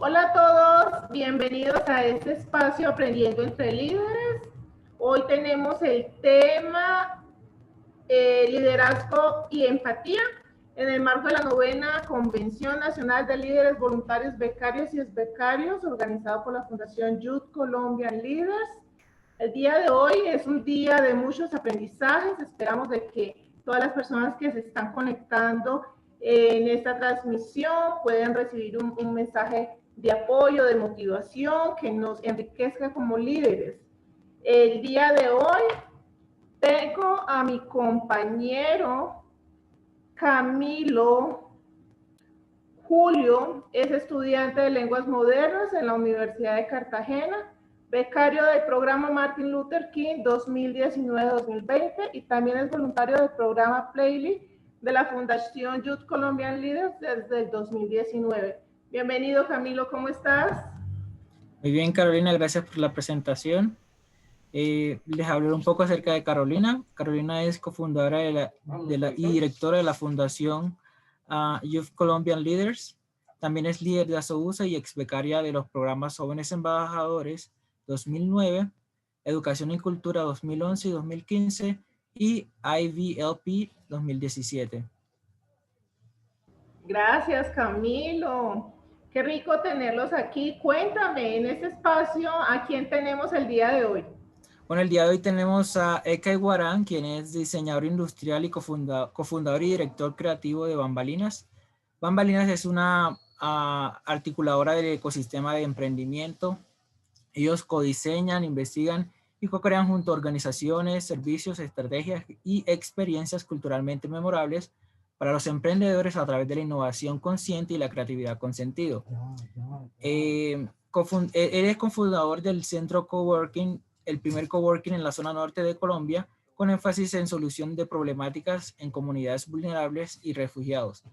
Hola a todos, bienvenidos a este espacio Aprendiendo entre Líderes. Hoy tenemos el tema liderazgo y empatía en el marco de la 9ª Convención Nacional de Líderes Voluntarios, Becarios y Exbecarios, organizado por la Fundación Youth Colombian Leaders. El día de hoy es un día de muchos aprendizajes. Esperamos de que todas las personas que se están conectando en esta transmisión pueden recibir un mensaje de apoyo, de motivación, que nos enriquezca como líderes. El día de hoy tengo a mi compañero Camilo Julio, es estudiante de lenguas modernas en la Universidad de Cartagena, becario del programa Martin Luther King 2019-2020 y también es voluntario del programa Playlist de la Fundación Youth Colombian Leaders desde el 2019. Bienvenido, Camilo, ¿cómo estás? Muy bien, Carolina, gracias por la presentación. Les hablaré un poco acerca de Carolina. Carolina es cofundadora y directora de la Fundación Youth Colombian Leaders. También es líder de ASOUSA y ex becaria de los programas Jóvenes Embajadores 2009, Educación y Cultura 2011 y 2015 y IVLP 2017. Gracias, Camilo. Qué rico tenerlos aquí. Cuéntame, en este espacio, ¿a quién tenemos el día de hoy? Bueno, el día de hoy tenemos a Eka Iguarán, quien es diseñador industrial y cofundador y director creativo de Bambalinas. Bambalinas es una articuladora del ecosistema de emprendimiento. Ellos codiseñan, investigan y co-crean junto a organizaciones, servicios, estrategias y experiencias culturalmente memorables para los emprendedores a través de la innovación consciente y la creatividad con sentido. Él es cofundador del centro Coworking, el primer coworking en la zona norte de Colombia, con énfasis en solución de problemáticas en comunidades vulnerables y refugiados.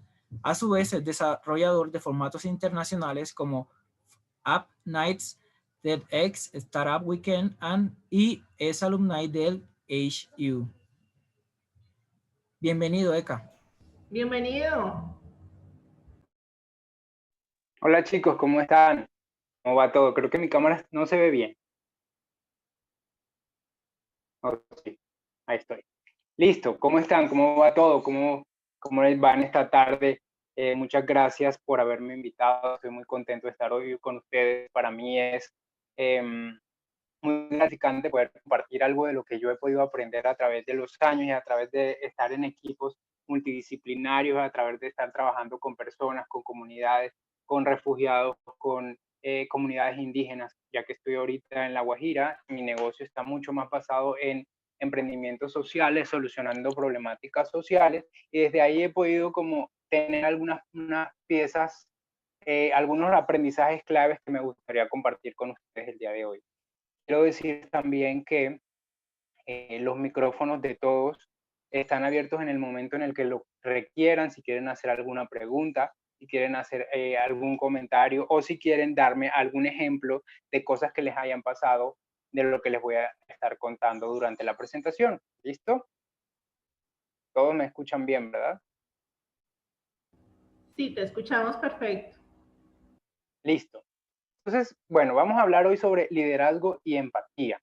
A su vez, es desarrollador de formatos internacionales como App Nights, TEDx, Startup Weekend y es alumni del HU. Bienvenido, Eka. Bienvenido. Hola chicos, ¿cómo están? ¿Cómo va todo? Creo que mi cámara no se ve bien. Oh, sí, ahí estoy. Listo, ¿cómo están? ¿Cómo va todo? ¿Cómo les va en esta tarde? Muchas gracias por haberme invitado. Estoy muy contento de estar hoy con ustedes. Para mí es muy gratificante poder compartir algo de lo que yo he podido aprender a través de los años y a través de estar en equipos multidisciplinarios, a través de estar trabajando con personas, con comunidades, con refugiados, con comunidades indígenas, ya que estoy ahorita en La Guajira. Mi negocio está mucho más basado en emprendimientos sociales, solucionando problemáticas sociales, y desde ahí he podido como tener algunas piezas, algunos aprendizajes claves que me gustaría compartir con ustedes el día de hoy. Quiero decir también que los micrófonos de todos están abiertos en el momento en el que lo requieran, si quieren hacer alguna pregunta, si quieren hacer algún comentario o si quieren darme algún ejemplo de cosas que les hayan pasado de lo que les voy a estar contando durante la presentación. ¿Listo? Todos me escuchan bien, ¿verdad? Sí, te escuchamos perfecto. Listo. Entonces, bueno, vamos a hablar hoy sobre liderazgo y empatía,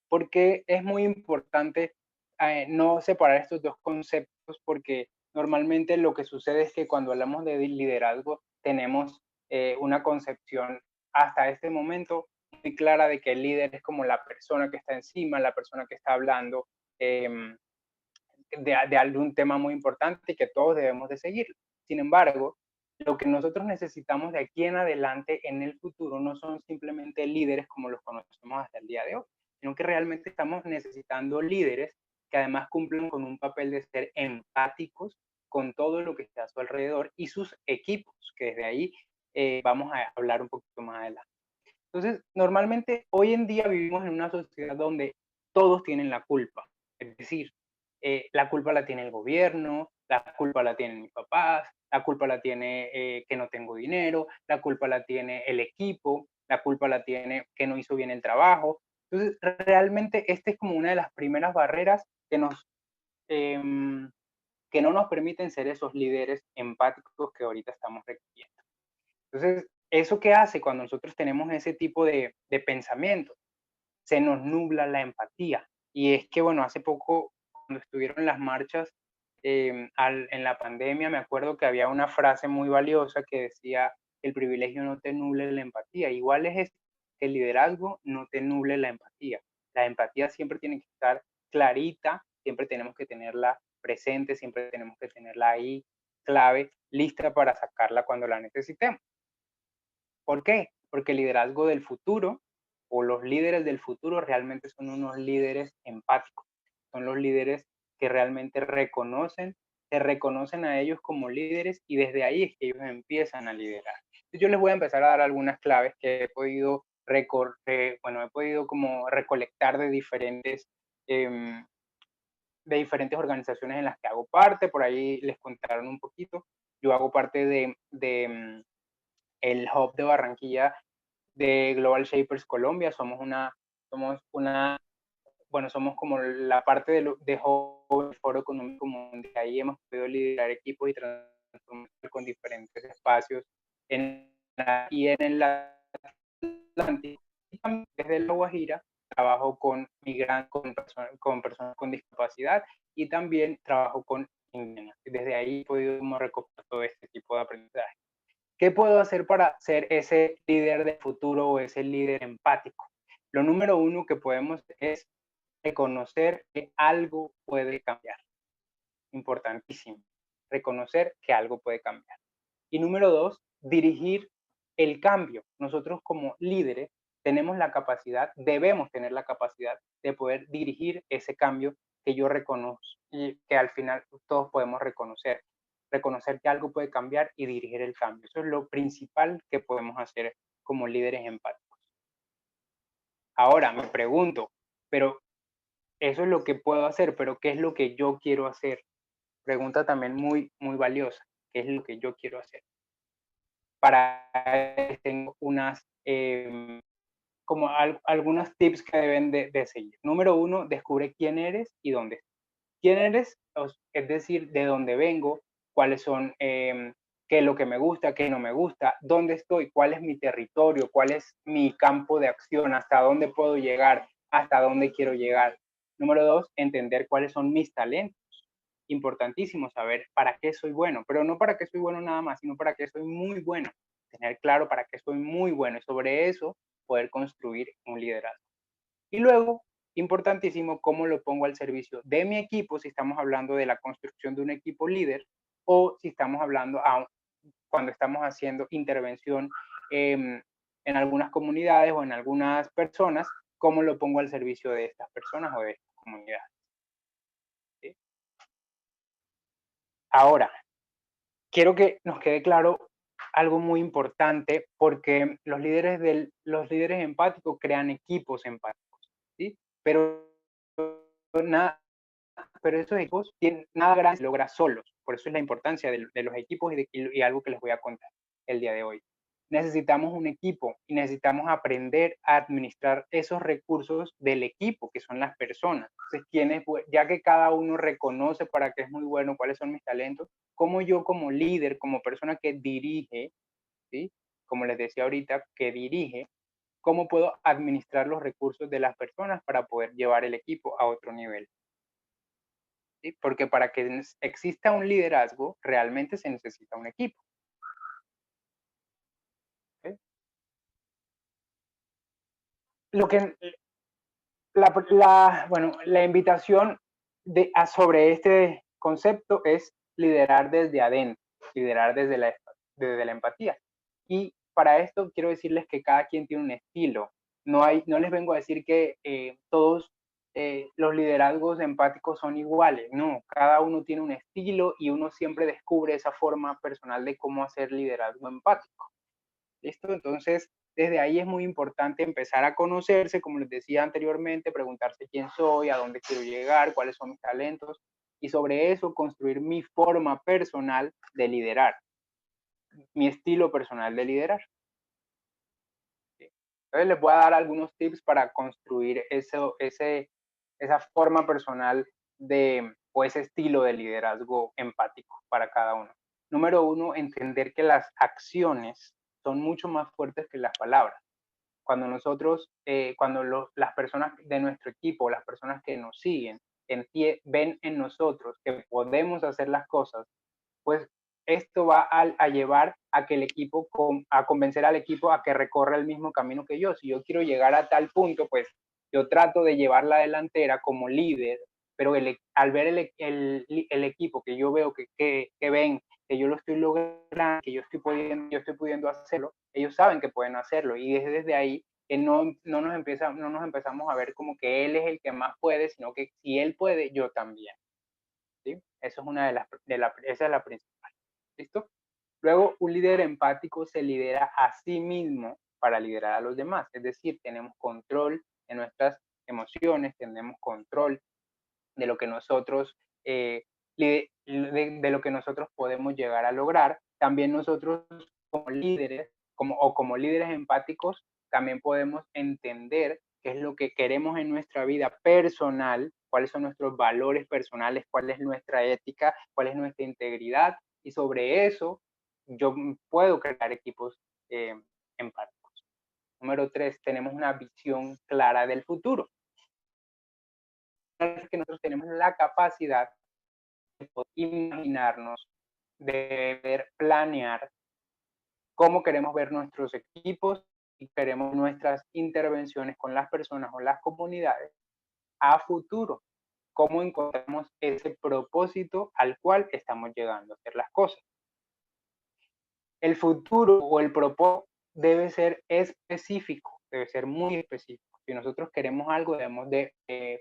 porque es muy importante no separar estos dos conceptos, porque normalmente lo que sucede es que cuando hablamos de liderazgo tenemos una concepción hasta este momento muy clara de que el líder es como la persona que está encima, la persona que está hablando de algún tema muy importante y que todos debemos de seguir. Sin embargo, lo que nosotros necesitamos de aquí en adelante en el futuro no son simplemente líderes como los conocemos hasta el día de hoy, sino que realmente estamos necesitando líderes que además cumplen con un papel de ser empáticos con todo lo que está a su alrededor y sus equipos, que desde ahí vamos a hablar un poquito más adelante. Entonces, normalmente hoy en día vivimos en una sociedad donde todos tienen la culpa, es decir, la culpa la tiene el gobierno, la culpa la tienen mis papás, la culpa la tiene que no tengo dinero, la culpa la tiene el equipo, la culpa la tiene que no hizo bien el trabajo. Entonces, realmente esta es como una de las primeras barreras que no nos permiten ser esos líderes empáticos que ahorita estamos requiriendo. Entonces, ¿eso qué hace cuando nosotros tenemos ese tipo de pensamientos? Se nos nubla la empatía. Y es que, bueno, hace poco, cuando estuvieron las marchas en la pandemia, me acuerdo que había una frase muy valiosa que decía: el privilegio no te nuble la empatía. Igual es esto, que el liderazgo no te nuble la empatía. La empatía siempre tiene que estar clarita, siempre tenemos que tenerla presente, siempre tenemos que tenerla ahí, clave, lista para sacarla cuando la necesitemos. ¿Por qué? Porque el liderazgo del futuro o los líderes del futuro realmente son unos líderes empáticos, son los líderes que realmente se reconocen a ellos como líderes y desde ahí es que ellos empiezan a liderar. Yo les voy a empezar a dar algunas claves que he podido como recolectar de diferentes organizaciones en las que hago parte. Por ahí les contaron un poquito. Yo hago parte de el Hub de Barranquilla de Global Shapers Colombia. Somos como la parte de Joven Foro Económico Mundial. Ahí hemos podido liderar equipos y transformar con diferentes espacios y en el Atlántico. Desde La Guajira trabajo con migrantes, con personas con discapacidad y también trabajo con indígenas. Desde ahí he podido recopilar todo este tipo de aprendizaje. ¿Qué puedo hacer para ser ese líder del futuro o ese líder empático? Lo número uno que podemos es reconocer que algo puede cambiar. Importantísimo. Reconocer que algo puede cambiar. Y número dos, dirigir el cambio. Nosotros como líderes tenemos la capacidad, debemos tener la capacidad de poder dirigir ese cambio que yo reconozco y que al final todos podemos reconocer. Reconocer que algo puede cambiar y dirigir el cambio. Eso es lo principal que podemos hacer como líderes empáticos. Ahora me pregunto, pero eso es lo que puedo hacer, pero ¿qué es lo que yo quiero hacer? Pregunta también muy, muy valiosa. ¿Qué es lo que yo quiero hacer? Para tengo algunos tips que deben de seguir. Número uno, descubre quién eres y dónde estás. ¿Quién eres? Es decir, de dónde vengo, cuáles son, qué es lo que me gusta, qué no me gusta, dónde estoy, cuál es mi territorio, cuál es mi campo de acción, hasta dónde puedo llegar, hasta dónde quiero llegar. Número dos, entender cuáles son mis talentos. Importantísimo saber para qué soy bueno, pero no para qué soy bueno nada más, sino para qué soy muy bueno. Tener claro para qué soy muy bueno y sobre eso poder construir un liderazgo. Y luego, importantísimo, cómo lo pongo al servicio de mi equipo, si estamos hablando de la construcción de un equipo líder o si estamos hablando cuando estamos haciendo intervención en algunas comunidades o en algunas personas, cómo lo pongo al servicio de estas personas o de estas comunidades. ¿Sí? Ahora, quiero que nos quede claro algo muy importante porque los líderes empáticos crean equipos empáticos, ¿sí? Pero esos equipos tienen nada grande se logra solos. Por eso es la importancia de los equipos y algo que les voy a contar el día de hoy. Necesitamos un equipo y necesitamos aprender a administrar esos recursos del equipo, que son las personas. Entonces, ya que cada uno reconoce para qué es muy bueno, cuáles son mis talentos, cómo yo como líder, como persona que dirige, ¿sí? Como les decía ahorita, que dirige, cómo puedo administrar los recursos de las personas para poder llevar el equipo a otro nivel. ¿Sí? Porque para que exista un liderazgo, realmente se necesita un equipo. ¿Sí? La invitación sobre este concepto es liderar desde adentro, liderar desde la empatía. Y para esto quiero decirles que cada quien tiene un estilo. No les vengo a decir que todos los liderazgos empáticos son iguales. No, cada uno tiene un estilo y uno siempre descubre esa forma personal de cómo hacer liderazgo empático. ¿Listo? Entonces, desde ahí es muy importante empezar a conocerse, como les decía anteriormente, preguntarse quién soy, a dónde quiero llegar, cuáles son mis talentos, y sobre eso construir mi forma personal de liderar, mi estilo personal de liderar. ¿Sí? Entonces, les voy a dar algunos tips para construir esa forma personal o ese estilo de liderazgo empático para cada uno. Número uno, entender que las acciones son mucho más fuertes que las palabras. Cuando nosotros, las personas de nuestro equipo, las personas que nos siguen, ven en nosotros que podemos hacer las cosas, pues esto va a llevar a que el equipo, a convencer al equipo a que recorra el mismo camino que yo. Si yo quiero llegar a tal punto, pues yo trato de llevar la delantera como líder, pero al ver el equipo que yo veo que ven que yo lo estoy logrando, que yo estoy pudiendo hacerlo, ellos saben que pueden hacerlo, y desde ahí que no nos empezamos a ver como que él es el que más puede, sino que si él puede, yo también. ¿Sí? Eso es esa es la principal. ¿Listo? Luego, un líder empático se lidera a sí mismo para liderar a los demás. Es decir, tenemos control de nuestras emociones, tenemos control de lo que nosotros, de lo que nosotros podemos llegar a lograr. También nosotros como líderes, como líderes empáticos, también podemos entender qué es lo que queremos en nuestra vida personal, cuáles son nuestros valores personales, cuál es nuestra ética, cuál es nuestra integridad, y sobre eso yo puedo crear equipos empáticos. Número 3, tenemos una visión clara del futuro. Que nosotros tenemos la capacidad de poder imaginarnos, de ver, planear cómo queremos ver nuestros equipos y queremos nuestras intervenciones con las personas o las comunidades a futuro. Cómo encontramos ese propósito al cual estamos llegando a hacer las cosas. El futuro o el propósito debe ser específico, debe ser muy específico. Si nosotros queremos algo, debemos de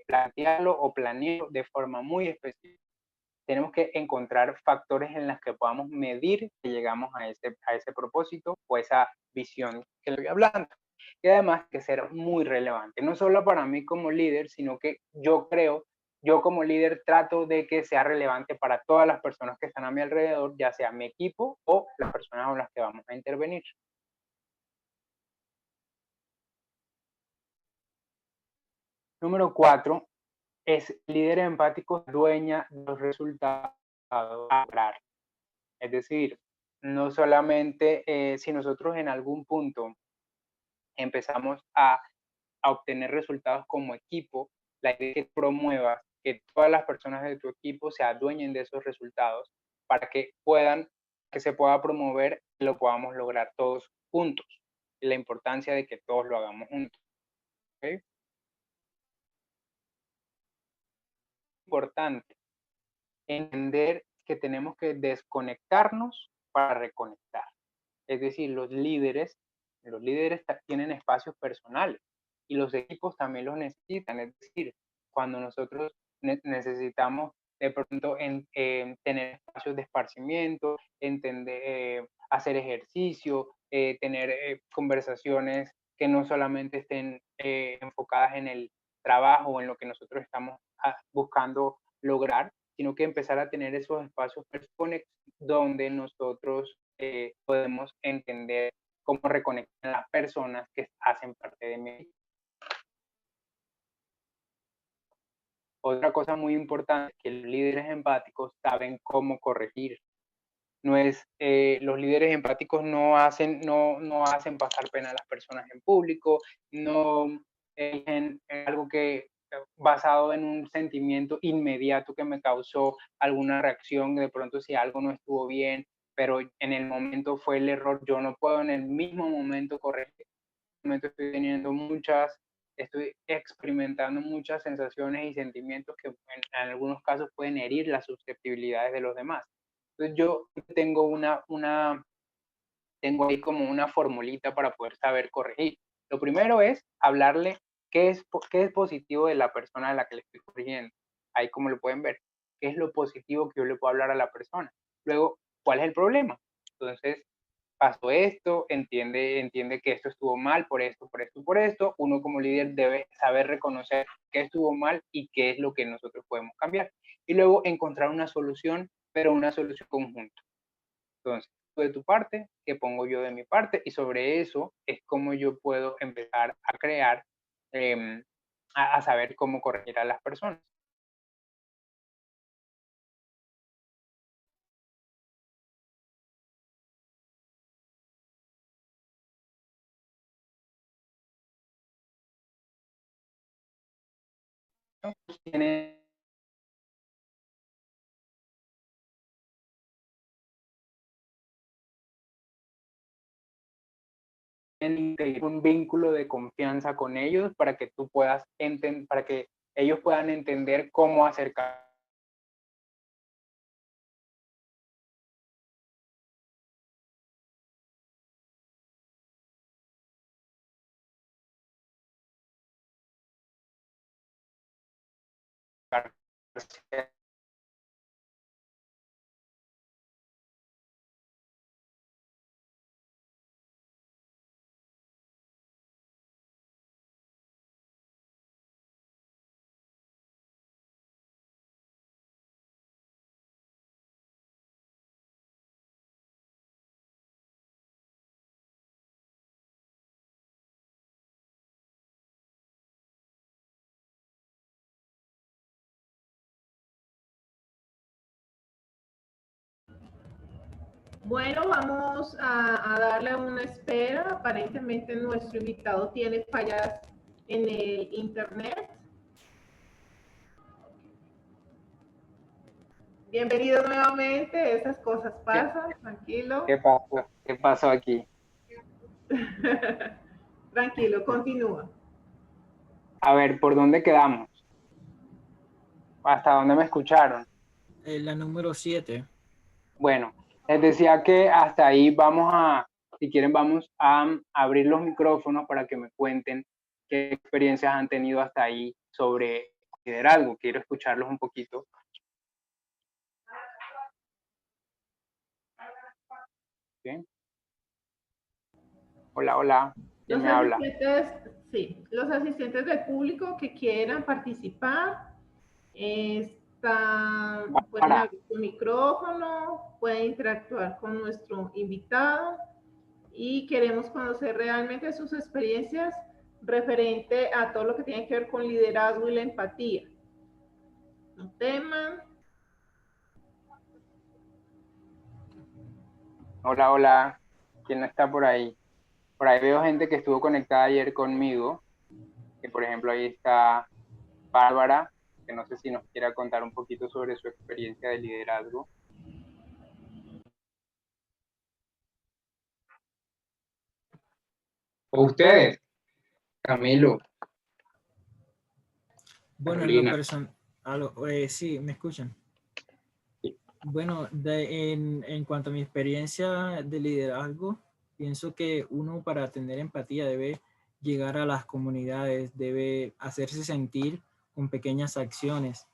plantearlo o planearlo de forma muy específica. Tenemos que encontrar factores en los que podamos medir que llegamos a ese propósito o esa visión que le estoy hablando. Y además que ser muy relevante, no solo para mí como líder, sino que yo como líder trato de que sea relevante para todas las personas que están a mi alrededor, ya sea mi equipo o las personas con las que vamos a intervenir. Número 4, es líder empático, dueña de los resultados a lograr. Es decir, no solamente si nosotros en algún punto empezamos a obtener resultados como equipo, la idea es que promuevas que todas las personas de tu equipo se adueñen de esos resultados para que se pueda promover y lo podamos lograr todos juntos. La importancia de que todos lo hagamos juntos. ¿Okay? Importante entender que tenemos que desconectarnos para reconectar. Es decir, los líderes tienen espacios personales y los equipos también los necesitan. Es decir, cuando nosotros necesitamos de pronto tener espacios de esparcimiento, hacer ejercicio, tener conversaciones que no solamente estén enfocadas en el trabajo o en lo que nosotros estamos buscando lograr, sino que empezar a tener esos espacios donde nosotros podemos entender cómo reconectar a las personas que hacen parte de mi equipo. Otra cosa muy importante es que los líderes empáticos saben cómo corregir. Los líderes empáticos no hacen pasar pena a las personas en público, no en algo que basado en un sentimiento inmediato que me causó alguna reacción, de pronto si algo no estuvo bien, pero en el momento fue el error, yo no puedo en el mismo momento corregir. En el momento estoy experimentando muchas sensaciones y sentimientos que en algunos casos pueden herir las susceptibilidades de los demás. Entonces yo tengo ahí como una formulita para poder saber corregir. Lo primero es hablarle qué es positivo de la persona a la que le estoy corrigiendo. Ahí como lo pueden ver, qué es lo positivo que yo le puedo hablar a la persona. Luego, ¿cuál es el problema? Entonces, pasó esto, entiende que esto estuvo mal por esto, por esto, por esto. Uno como líder debe saber reconocer qué estuvo mal y qué es lo que nosotros podemos cambiar. Y luego encontrar una solución, pero una solución conjunta. Entonces, tú de tu parte, ¿qué pongo yo de mi parte? Y sobre eso es como yo puedo empezar a crear, a saber cómo corregir a las personas. tienen un vínculo de confianza con ellos para que tú puedas para que ellos puedan entender cómo acercar Bueno, vamos a darle una espera. Aparentemente nuestro invitado tiene fallas en el internet. Bienvenido nuevamente, esas cosas pasan, tranquilo. ¿Qué pasó? ¿Qué pasó aquí? Tranquilo, continúa. A ver, ¿por dónde quedamos? ¿Hasta dónde me escucharon? La número 7. Bueno, les decía que hasta ahí si quieren, vamos a abrir los micrófonos para que me cuenten qué experiencias han tenido hasta ahí sobre liderazgo. Quiero escucharlos un poquito. ¿Sí? Hola, hola. ¿Quién Los me habla? asistentes, sí, los asistentes del público que quieran participar, pueden Para. abrir su micrófono, pueden interactuar con nuestro invitado y queremos conocer realmente sus experiencias referente a todo lo que tiene que ver con liderazgo y la empatía. No teman. Hola, hola. ¿Quién no está por ahí? Por ahí veo gente que estuvo conectada ayer conmigo, que por ejemplo ahí está Bárbara, que no sé si nos quiera contar un poquito sobre su experiencia de liderazgo. ¿O ustedes? Camilo. Bueno, en lo Carolina. personal, sí, ¿me escuchan? Sí. Bueno, en cuanto a mi experiencia de liderazgo, pienso que uno para tener empatía debe llegar a las comunidades, debe hacerse sentir con pequeñas acciones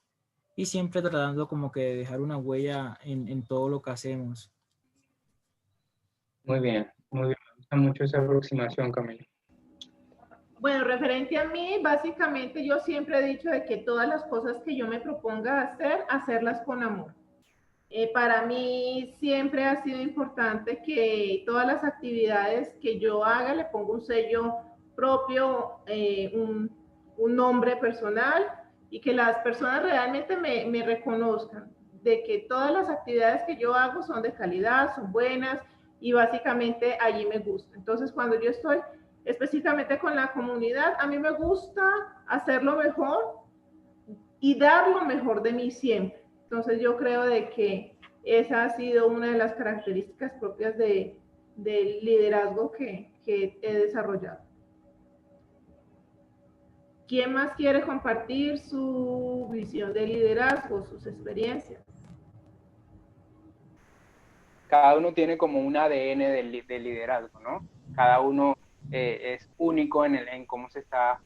y siempre tratando como que de dejar una huella en todo lo que hacemos. Muy bien, muy bien. Me gusta mucho esa aproximación, Camilo. Bueno, referente a mí, básicamente yo siempre he dicho de que todas las cosas que yo me proponga hacer, hacerlas con amor. Para mí siempre ha sido importante que todas las actividades que yo haga le ponga un sello propio, un nombre personal y que las personas realmente me reconozcan de que todas las actividades que yo hago son de calidad, son buenas y básicamente allí me gusta. Entonces, cuando yo estoy específicamente con la comunidad, a mí me gusta hacerlo mejor y dar lo mejor de mí siempre. Entonces yo creo de que esa ha sido una de las características propias del liderazgo que he desarrollado. ¿Quién más quiere compartir su visión de liderazgo, sus experiencias? Cada uno tiene como un ADN de liderazgo, ¿no? Cada uno es único en cómo se está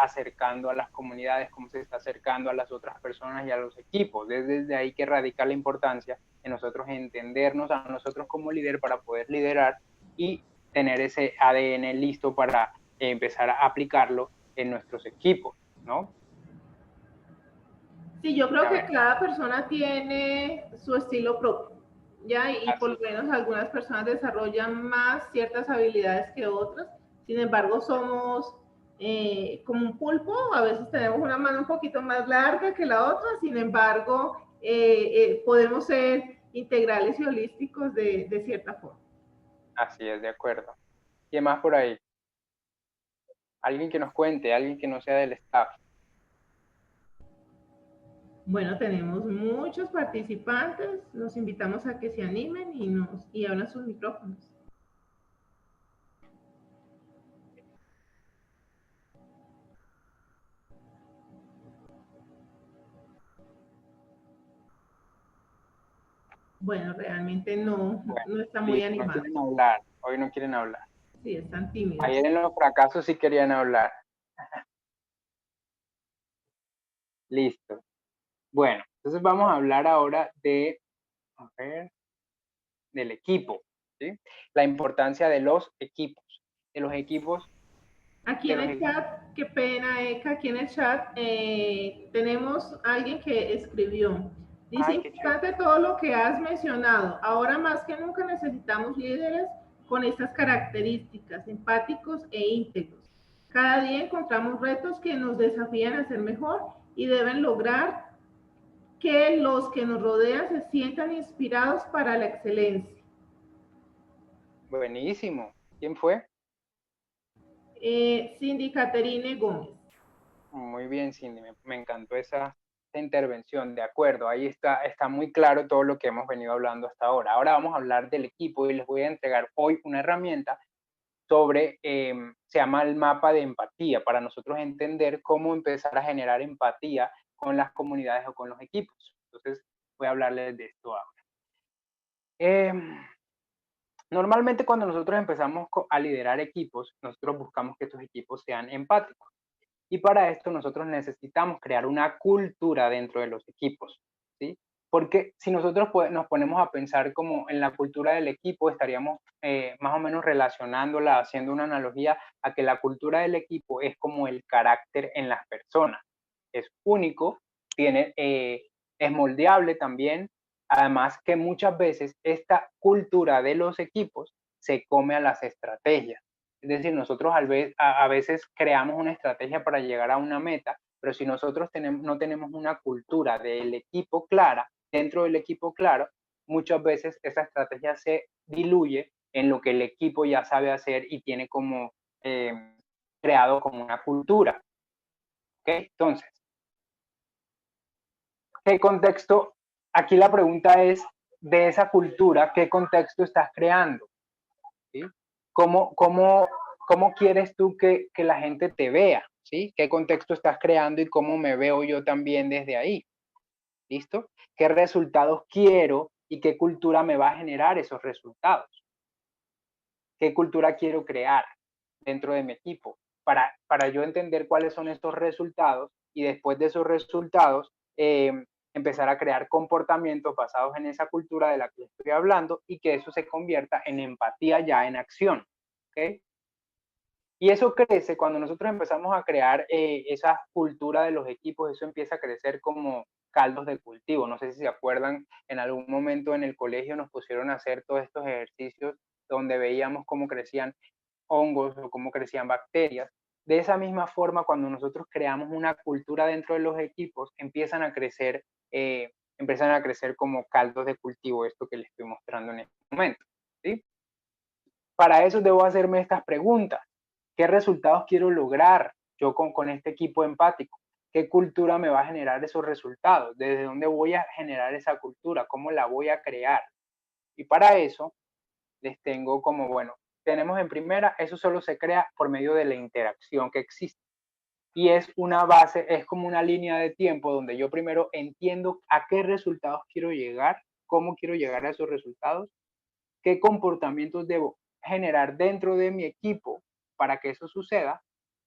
acercando a las comunidades, cómo se está acercando a las otras personas y a los equipos. Desde ahí que radica la importancia de nosotros entendernos a nosotros como líder para poder liderar y tener ese ADN listo para empezar a aplicarlo en nuestros equipos, ¿no? Sí, yo creo que cada persona tiene su estilo propio, ¿ya? Y por lo menos algunas personas desarrollan más ciertas habilidades que otras. Sin embargo, somos como un pulpo, a veces tenemos una mano un poquito más larga que la otra, sin embargo, podemos ser integrales y holísticos de cierta forma. Así es, de acuerdo. ¿Quién más por ahí? Alguien que nos cuente, alguien que no sea del staff. Bueno, tenemos muchos participantes. Los invitamos a que se animen y abran sus micrófonos. Bueno, realmente no están muy Listo, no animados. quieren hablar, hoy no quieren hablar. Sí, están tímidos. Ayer en los fracasos sí querían hablar. Listo. Bueno, entonces vamos a hablar ahora de, a ver, del equipo, ¿sí? La importancia de los equipos. Aquí en el chat, qué pena, Eka, aquí en el chat tenemos a alguien que escribió. Dice, importante todo lo que has mencionado. Ahora más que nunca necesitamos líderes con estas características, empáticos e íntegros. Cada día encontramos retos que nos desafían a ser mejor y deben lograr que los que nos rodean se sientan inspirados para la excelencia. Buenísimo. ¿Quién fue? Cindy Caterine Gómez. Muy bien, Cindy, me encantó esa intervención, de acuerdo, ahí está muy claro todo lo que hemos venido hablando hasta ahora. Ahora vamos a hablar del equipo y les voy a entregar hoy una herramienta sobre, se llama el mapa de empatía, para nosotros entender cómo empezar a generar empatía con las comunidades o con los equipos. Entonces, voy a hablarles de esto ahora. Normalmente cuando nosotros empezamos a liderar equipos, nosotros buscamos que estos equipos sean empáticos. Y para esto nosotros necesitamos crear una cultura dentro de los equipos, ¿sí? Porque si nosotros nos ponemos a pensar como en la cultura del equipo, estaríamos más o menos relacionándola, haciendo una analogía a que la cultura del equipo es como el carácter en las personas. Es único, es moldeable también, además que muchas veces esta cultura de los equipos se come a las estrategias. Es decir, nosotros a veces creamos una estrategia para llegar a una meta, pero si nosotros no tenemos una cultura del equipo clara, dentro del equipo claro, muchas veces esa estrategia se diluye en lo que el equipo ya sabe hacer y tiene como creado como una cultura. ¿Ok? Entonces, ¿qué contexto? Aquí la pregunta es, de esa cultura, ¿qué contexto estás creando? ¿Sí? ¿Cómo quieres tú que la gente te vea? ¿Sí? ¿Qué contexto estás creando y cómo me veo yo también desde ahí? ¿Listo? ¿Qué resultados quiero y qué cultura me va a generar esos resultados? ¿Qué cultura quiero crear dentro de mi equipo? Para yo entender cuáles son estos resultados y después de esos resultados empezar a crear comportamientos basados en esa cultura de la que estoy hablando y que eso se convierta en empatía ya en acción. ¿Okay? Y eso crece cuando nosotros empezamos a crear esa cultura de los equipos, eso empieza a crecer como caldos de cultivo. No sé si se acuerdan, en algún momento en el colegio nos pusieron a hacer todos estos ejercicios donde veíamos cómo crecían hongos o cómo crecían bacterias. De esa misma forma, cuando nosotros creamos una cultura dentro de los equipos, empiezan a crecer como caldos de cultivo, esto que les estoy mostrando en este momento. ¿Sí? Para eso debo hacerme estas preguntas. ¿Qué resultados quiero lograr yo con este equipo empático? ¿Qué cultura me va a generar esos resultados? ¿Desde dónde voy a generar esa cultura? ¿Cómo la voy a crear? Y para eso les tengo como, bueno, tenemos en primera, eso solo se crea por medio de la interacción que existe. Y es una base, es como una línea de tiempo donde yo primero entiendo a qué resultados quiero llegar, cómo quiero llegar a esos resultados, qué comportamientos debo generar dentro de mi equipo para que eso suceda,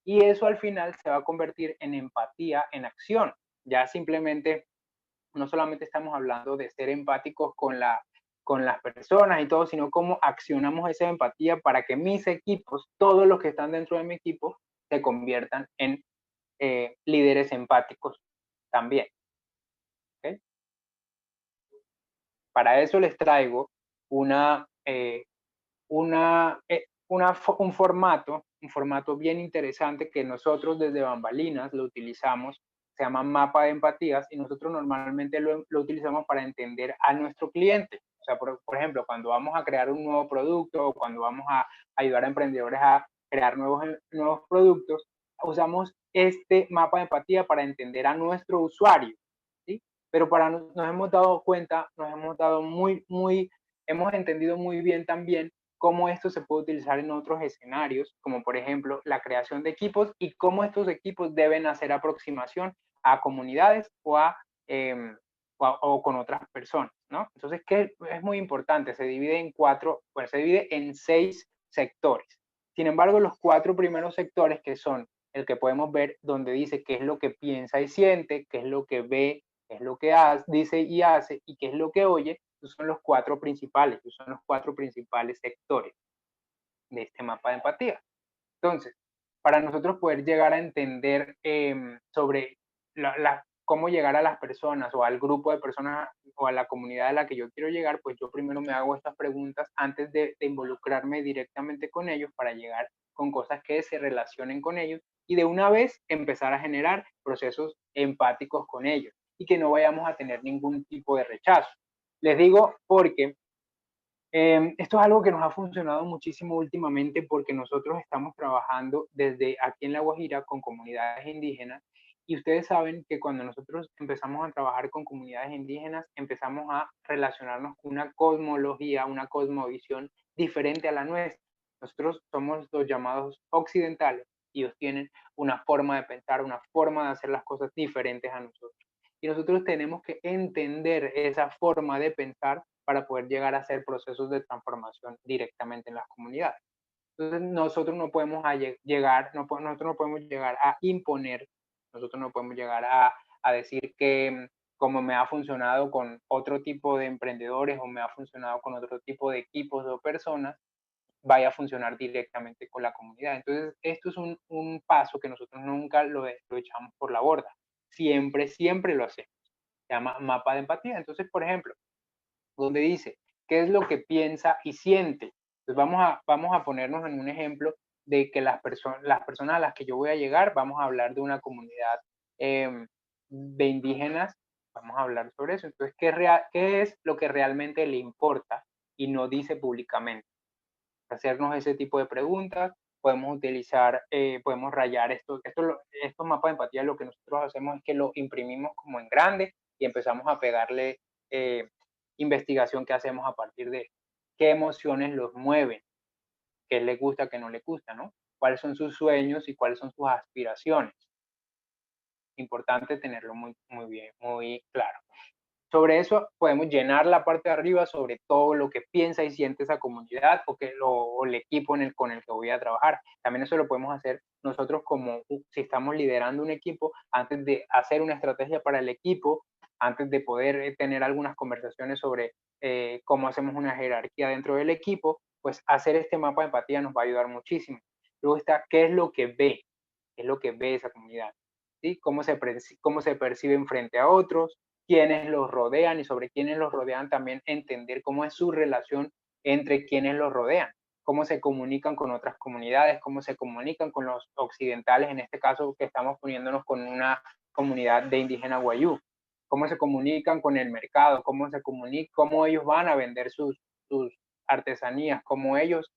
y eso al final se va a convertir en empatía en acción. Ya simplemente, no solamente estamos hablando de ser empáticos con las personas y todo, sino cómo accionamos esa empatía para que mis equipos, todos los que están dentro de mi equipo, se conviertan en líderes empáticos también. ¿Okay? Para eso les traigo un formato bien interesante que nosotros desde Bambalinas lo utilizamos, se llama mapa de empatías, y nosotros normalmente lo utilizamos para entender a nuestro cliente. O sea, por ejemplo, cuando vamos a crear un nuevo producto o cuando vamos a ayudar a emprendedores a crear nuevos productos, usamos este mapa de empatía para entender a nuestro usuario, ¿sí? pero nos hemos dado cuenta, hemos entendido muy bien también cómo esto se puede utilizar en otros escenarios, como por ejemplo la creación de equipos y cómo estos equipos deben hacer aproximación a comunidades o con otras personas, ¿no? Entonces, ¿qué es muy importante? Se divide en se divide en 6 sectores. Sin embargo, los 4 primeros sectores, que son el que podemos ver donde dice qué es lo que piensa y siente, qué es lo que ve, qué es lo que dice y hace, y qué es lo que oye, son los 4 principales, son los 4 principales sectores de este mapa de empatía. Entonces, para nosotros poder llegar a entender sobre cómo llegar a las personas o al grupo de personas o a la comunidad a la que yo quiero llegar, pues yo primero me hago estas preguntas antes de involucrarme directamente con ellos para llegar con cosas que se relacionen con ellos y de una vez empezar a generar procesos empáticos con ellos y que no vayamos a tener ningún tipo de rechazo. Les digo porque esto es algo que nos ha funcionado muchísimo últimamente porque nosotros estamos trabajando desde aquí en La Guajira con comunidades indígenas y ustedes saben que cuando nosotros empezamos a trabajar con comunidades indígenas empezamos a relacionarnos con una cosmología, una cosmovisión diferente a la nuestra. Nosotros somos los llamados occidentales y ellos tienen una forma de pensar, una forma de hacer las cosas diferentes a nosotros. Y nosotros tenemos que entender esa forma de pensar para poder llegar a hacer procesos de transformación directamente en las comunidades. Entonces nosotros no podemos llegar a imponer, nosotros no podemos llegar a decir que como me ha funcionado con otro tipo de emprendedores o me ha funcionado con otro tipo de equipos o personas, vaya a funcionar directamente con la comunidad. Entonces esto es un paso que nosotros nunca lo echamos por la borda, siempre lo hacemos. Se llama mapa de empatía. Entonces, por ejemplo, donde dice qué es lo que piensa y siente. Entonces vamos a ponernos en un ejemplo de que las personas a las que yo voy a llegar, vamos a hablar de una comunidad de indígenas, vamos a hablar sobre eso. Entonces, ¿qué es lo que realmente le importa y no dice públicamente? Hacernos ese tipo de preguntas, podemos utilizar, podemos rayar estos mapas de empatía. Lo que nosotros hacemos es que lo imprimimos como en grande y empezamos a pegarle investigación que hacemos a partir de qué emociones los mueven, qué les gusta, qué no les gusta, ¿no? Cuáles son sus sueños y cuáles son sus aspiraciones. Importante tenerlo muy bien, muy claro. Sobre eso podemos llenar la parte de arriba sobre todo lo que piensa y siente esa comunidad o el equipo con el que voy a trabajar. También eso lo podemos hacer nosotros como si estamos liderando un equipo, antes de hacer una estrategia para el equipo, antes de poder tener algunas conversaciones sobre cómo hacemos una jerarquía dentro del equipo, pues hacer este mapa de empatía nos va a ayudar muchísimo. Luego está, ¿qué es lo que ve? ¿Qué es lo que ve esa comunidad? ¿Sí? ¿Cómo se perciben frente a otros? Quiénes los rodean y sobre quiénes los rodean también entender cómo es su relación entre quienes los rodean, cómo se comunican con otras comunidades, cómo se comunican con los occidentales, en este caso que estamos poniéndonos con una comunidad de indígena guayú, cómo se comunican con el mercado, cómo ellos van a vender sus artesanías, cómo ellos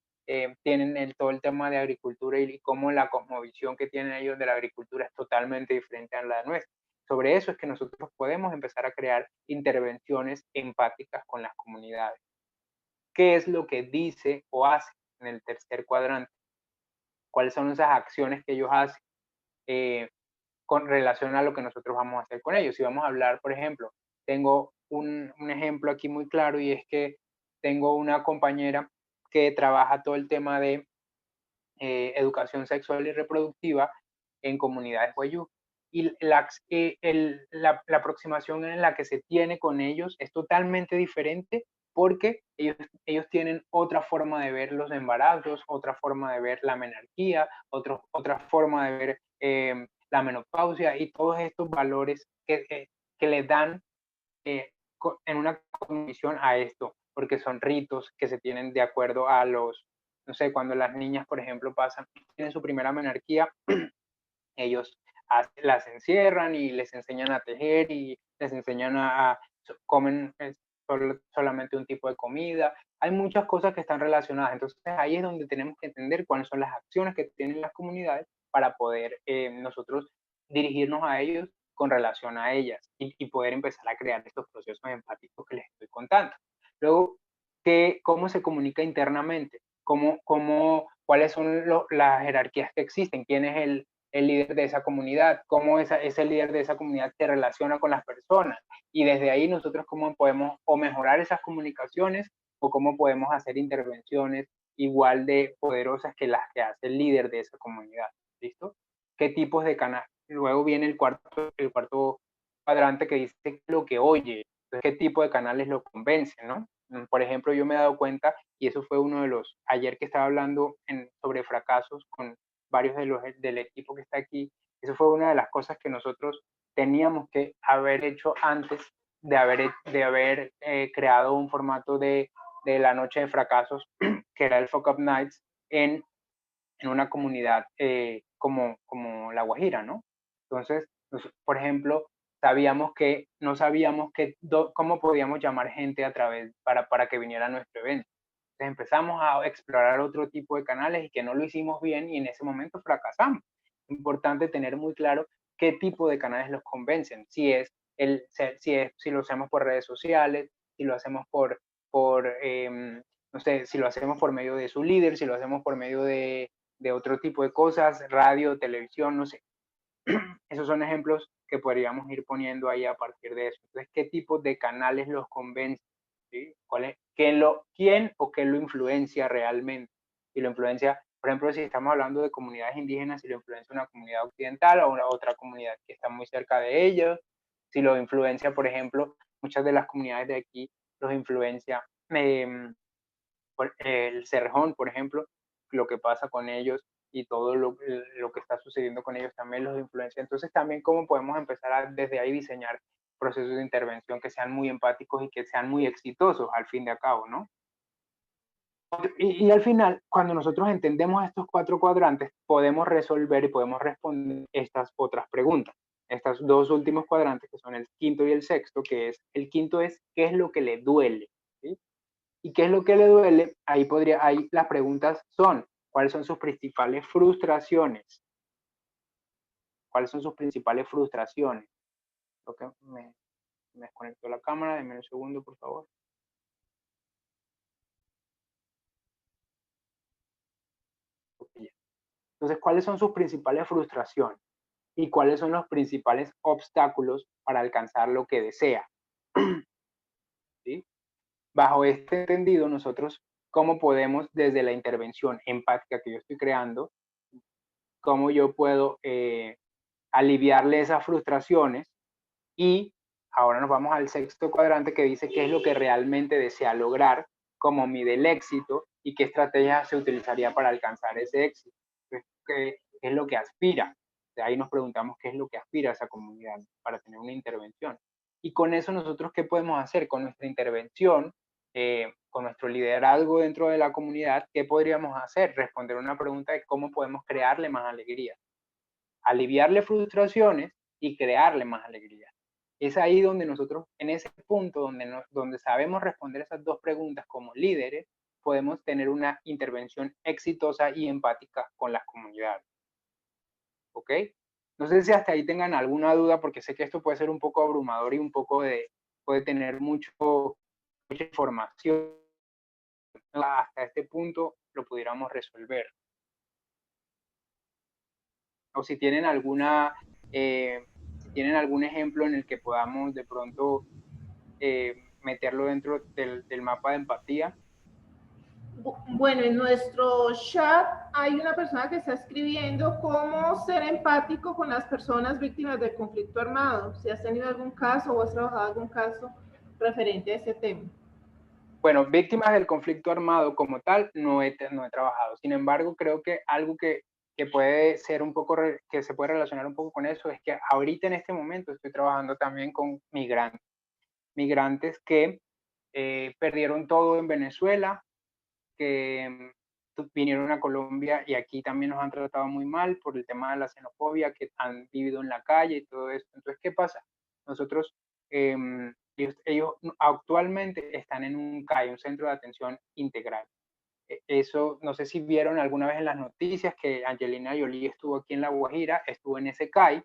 tienen todo el tema de agricultura y cómo la cosmovisión que tienen ellos de la agricultura es totalmente diferente a la nuestra. Sobre eso es que nosotros podemos empezar a crear intervenciones empáticas con las comunidades. ¿Qué es lo que dice o hace en el tercer cuadrante? ¿Cuáles son esas acciones que ellos hacen con relación a lo que nosotros vamos a hacer con ellos? Si vamos a hablar, por ejemplo, tengo un ejemplo aquí muy claro y es que tengo una compañera que trabaja todo el tema de educación sexual y reproductiva en comunidades guayú. Y la aproximación en la que se tiene con ellos es totalmente diferente porque ellos tienen otra forma de ver los embarazos, otra forma de ver la menarquía, otra forma de ver la menopausia y todos estos valores que le dan en una comisión a esto, porque son ritos que se tienen de acuerdo a no sé, cuando las niñas, por ejemplo, tienen su primera menarquía, ellos las encierran y les enseñan a tejer y les enseñan comen solamente un tipo de comida. Hay muchas cosas que están relacionadas. Entonces ahí es donde tenemos que entender cuáles son las acciones que tienen las comunidades para poder nosotros dirigirnos a ellos con relación a ellas y poder empezar a crear estos procesos empáticos que les estoy contando. Luego, ¿cómo se comunica internamente? ¿Cuáles son las jerarquías que existen? ¿Quién es el líder de esa comunidad? ¿Cómo ese líder de esa comunidad se relaciona con las personas? Y desde ahí nosotros cómo podemos o mejorar esas comunicaciones o cómo podemos hacer intervenciones igual de poderosas que las que hace el líder de esa comunidad. ¿Listo? ¿Qué tipos de canales? Luego viene el cuarto cuadrante que dice lo que oye. Entonces, ¿qué tipo de canales lo convencen, no? Por ejemplo, yo me he dado cuenta, y eso fue uno de los, ayer que estaba hablando sobre fracasos con varios del equipo que está aquí, eso fue una de las cosas que nosotros teníamos que haber hecho antes de haber creado un formato de la noche de fracasos, que era el Fuck Up Nights, en una comunidad como La Guajira, ¿no? Entonces, por ejemplo, no sabíamos cómo podíamos llamar gente para que viniera a nuestro evento. Entonces empezamos a explorar otro tipo de canales y que no lo hicimos bien y en ese momento fracasamos. Es importante tener muy claro qué tipo de canales los convencen, si lo hacemos por redes sociales, si lo hacemos no sé, si lo hacemos por medio de su líder, si lo hacemos por medio de otro tipo de cosas, radio, televisión, no sé. Esos son ejemplos que podríamos ir poniendo ahí a partir de eso. Entonces, ¿qué tipo de canales los convencen? ¿Sí? ¿Quién o qué lo influencia realmente? Y lo influencia, por ejemplo, si estamos hablando de comunidades indígenas, si lo influencia una comunidad occidental o una otra comunidad que está muy cerca de ellos, si lo influencia, por ejemplo, muchas de las comunidades de aquí los influencia el Cerrejón, por ejemplo, lo que pasa con ellos y todo lo que está sucediendo con ellos también los influencia. Entonces también cómo podemos empezar desde ahí diseñar procesos de intervención que sean muy empáticos y que sean muy exitosos al fin de cabo, ¿no? Y al final, cuando nosotros entendemos estos 4 cuadrantes, podemos resolver y podemos responder estas otras preguntas. Estos 2 últimos cuadrantes, que son el quinto y el sexto, el quinto es ¿qué es lo que le duele? ¿Sí? ¿Y qué es lo que le duele? Ahí las preguntas son, ¿cuáles son sus principales frustraciones? ¿Cuáles son sus principales frustraciones? Creo que me desconectó la cámara, denme un segundo, por favor. Entonces, ¿cuáles son sus principales frustraciones? ¿Y cuáles son los principales obstáculos para alcanzar lo que desea? ¿Sí? Bajo este entendido, nosotros, ¿cómo podemos, desde la intervención empática que yo estoy creando, cómo yo puedo aliviarle esas frustraciones? Y ahora nos vamos al sexto cuadrante que dice qué es lo que realmente desea lograr, cómo mide el éxito y qué estrategia se utilizaría para alcanzar ese éxito. ¿Qué es lo que aspira? De ahí nos preguntamos qué es lo que aspira esa comunidad para tener una intervención. Y con eso nosotros, ¿qué podemos hacer? Con nuestra intervención, con nuestro liderazgo dentro de la comunidad, ¿qué podríamos hacer? Responder una pregunta de cómo podemos crearle más alegría, aliviarle frustraciones y crearle más alegría. Es ahí donde nosotros, en ese punto donde sabemos responder esas 2 preguntas como líderes, podemos tener una intervención exitosa y empática con las comunidades. ¿Ok? No sé si hasta ahí tengan alguna duda, porque sé que esto puede ser un poco abrumador y puede tener mucha información. Hasta este punto lo pudiéramos resolver. O si tienen si tienen algún ejemplo en el que podamos de pronto meterlo dentro del mapa de empatía. Bueno, en nuestro chat hay una persona que está escribiendo cómo ser empático con las personas víctimas del conflicto armado. Si has tenido algún caso o has trabajado algún caso referente a ese tema. Bueno, víctimas del conflicto armado como tal no he trabajado. Sin embargo, creo que algo que puede ser un poco, que se puede relacionar un poco con eso, es que ahorita en este momento estoy trabajando también con migrantes que perdieron todo en Venezuela, que vinieron a Colombia y aquí también nos han tratado muy mal por el tema de la xenofobia, que han vivido en la calle y todo esto. Entonces, ¿qué pasa? Nosotros, ellos actualmente están en un CAI, un centro de atención integral. Eso, no sé si vieron alguna vez en las noticias que Angelina Jolie estuvo aquí en La Guajira, estuvo en ese CAI,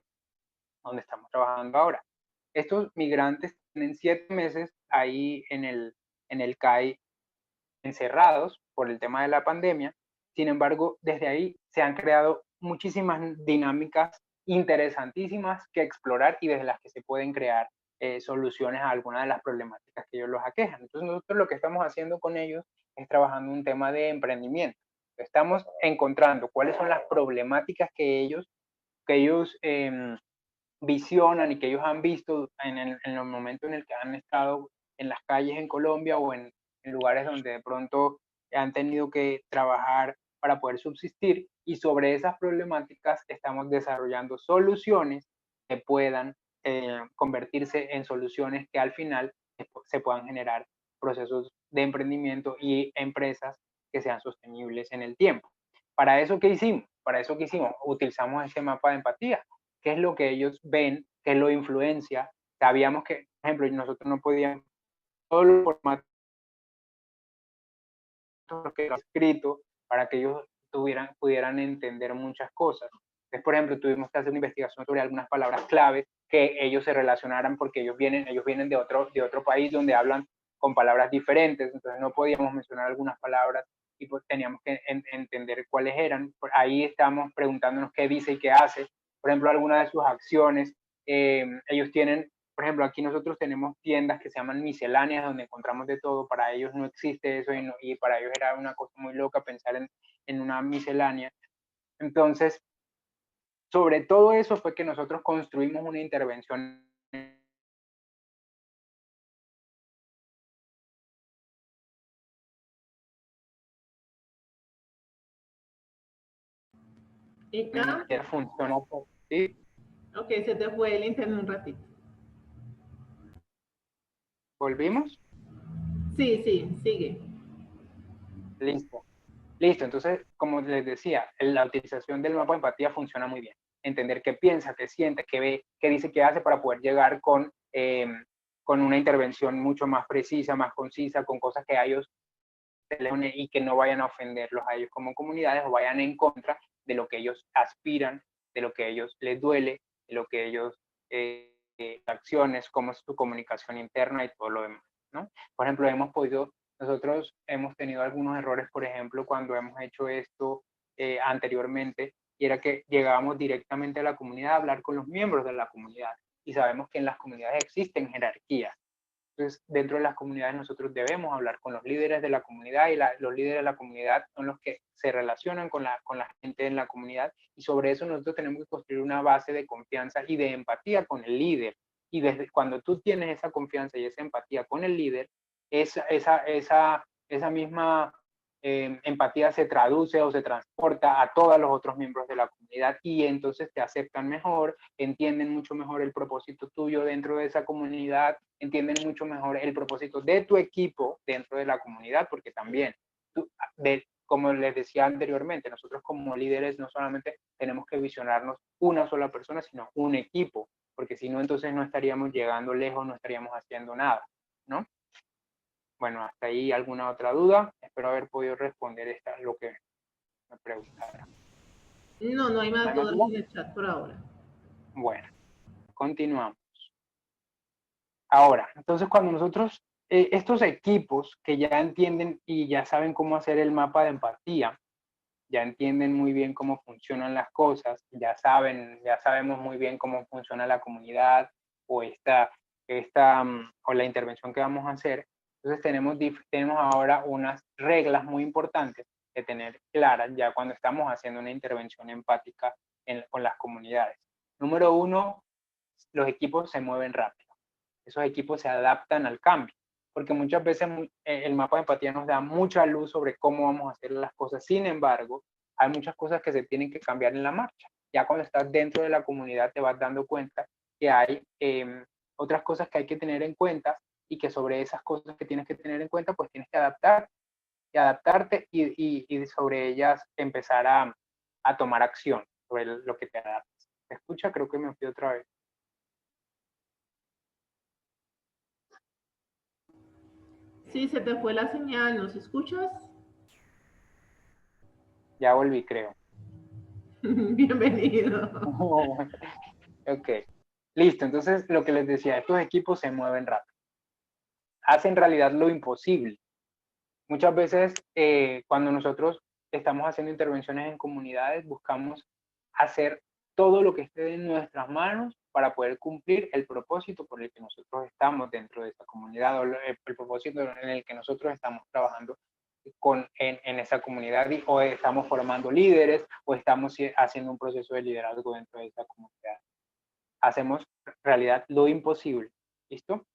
donde estamos trabajando ahora. Estos migrantes tienen 7 meses ahí en el CAI encerrados por el tema de la pandemia. Sin embargo, desde ahí se han creado muchísimas dinámicas interesantísimas que explorar y desde las que se pueden crear soluciones a algunas de las problemáticas que ellos los aquejan. Entonces nosotros lo que estamos haciendo con ellos es trabajando un tema de emprendimiento. Estamos encontrando cuáles son las problemáticas que ellos visionan y que ellos han visto en los momentos en el que han estado en las calles en Colombia o en lugares donde de pronto han tenido que trabajar para poder subsistir, y sobre esas problemáticas estamos desarrollando soluciones que puedan convertirse en soluciones que al final se puedan generar procesos de emprendimiento y empresas que sean sostenibles en el tiempo. ¿Para eso qué hicimos? Para eso qué hicimos, utilizamos ese mapa de empatía. ¿Qué es lo que ellos ven? ¿Qué lo influencia? Sabíamos que, por ejemplo, nosotros no podíamos, todos los formatos que escrito para que ellos pudieran entender muchas cosas. Entonces, por ejemplo, tuvimos que hacer una investigación sobre algunas palabras claves que ellos se relacionaran, porque ellos vienen de otro país donde hablan con palabras diferentes, entonces no podíamos mencionar algunas palabras y pues teníamos que entender cuáles eran. Por ahí estamos preguntándonos qué dice y qué hace. Por ejemplo, algunas de sus acciones, ellos tienen, por ejemplo, aquí nosotros tenemos tiendas que se llaman misceláneas, donde encontramos de todo. Para ellos no existe eso y para ellos era una cosa muy loca pensar en una miscelánea. Entonces, sobre todo eso fue que nosotros construimos una intervención. ¿Eka? Que funcionó. ¿Sí? Ok, se te fue el internet un ratito. ¿Volvimos? Sí, sí, sigue. Listo. Listo, entonces, como les decía, la utilización del mapa de empatía funciona muy bien. Entender qué piensa, qué siente, qué ve, qué dice, qué hace, para poder llegar con una intervención mucho más precisa, más concisa, con cosas que a ellos y que no vayan a ofenderlos a ellos como comunidades o vayan en contra de lo que ellos aspiran, de lo que a ellos les duele, de lo que ellos acciones, cómo es su comunicación interna y todo lo demás, ¿no? Por ejemplo, nosotros hemos tenido algunos errores, por ejemplo, cuando hemos hecho esto anteriormente, y era que llegábamos directamente a la comunidad a hablar con los miembros de la comunidad, y sabemos que en las comunidades existen jerarquías. Entonces, dentro de las comunidades nosotros debemos hablar con los líderes de la comunidad, y los líderes de la comunidad son los que se relacionan con la gente en la comunidad, y sobre eso nosotros tenemos que construir una base de confianza y de empatía con el líder. Y desde cuando tú tienes esa confianza y esa empatía con el líder, esa misma empatía se traduce o se transporta a todos los otros miembros de la comunidad, y entonces te aceptan mejor, entienden mucho mejor el propósito tuyo dentro de esa comunidad, entienden mucho mejor el propósito de tu equipo dentro de la comunidad, porque también, como les decía anteriormente, nosotros como líderes no solamente tenemos que visionarnos una sola persona, sino un equipo, porque si no, entonces no estaríamos llegando lejos, no estaríamos haciendo nada, ¿no? Bueno, hasta ahí alguna otra duda. Espero haber podido responder lo que me preguntaron. No, no hay más dudas en el chat por ahora. Bueno, continuamos. Ahora, entonces cuando nosotros, estos equipos que ya entienden y ya saben cómo hacer el mapa de empatía, ya entienden muy bien cómo funcionan las cosas, ya sabemos muy bien cómo funciona la comunidad o o la intervención que vamos a hacer. Entonces tenemos ahora unas reglas muy importantes de tener claras ya cuando estamos haciendo una intervención empática con las comunidades. Número 1, los equipos se mueven rápido. Esos equipos se adaptan al cambio, porque muchas veces el mapa de empatía nos da mucha luz sobre cómo vamos a hacer las cosas. Sin embargo, hay muchas cosas que se tienen que cambiar en la marcha. Ya cuando estás dentro de la comunidad te vas dando cuenta que hay otras cosas que hay que tener en cuenta, y que sobre esas cosas que tienes que tener en cuenta, pues tienes que adaptarte y sobre ellas empezar a tomar acción sobre lo que te adaptas. ¿Me escucha? Creo que me fui otra vez. Sí, se te fue la señal, ¿nos escuchas? Ya volví, creo. Bienvenido. Ok. Listo, entonces lo que les decía, estos equipos se mueven rápido. Hacen realidad lo imposible. Muchas veces cuando nosotros estamos haciendo intervenciones en comunidades, buscamos hacer todo lo que esté en nuestras manos para poder cumplir el propósito por el que nosotros estamos dentro de esa comunidad, o el propósito en el que nosotros estamos trabajando en esa comunidad, o estamos formando líderes, o estamos haciendo un proceso de liderazgo dentro de esa comunidad. Hacemos realidad lo imposible, ¿listo?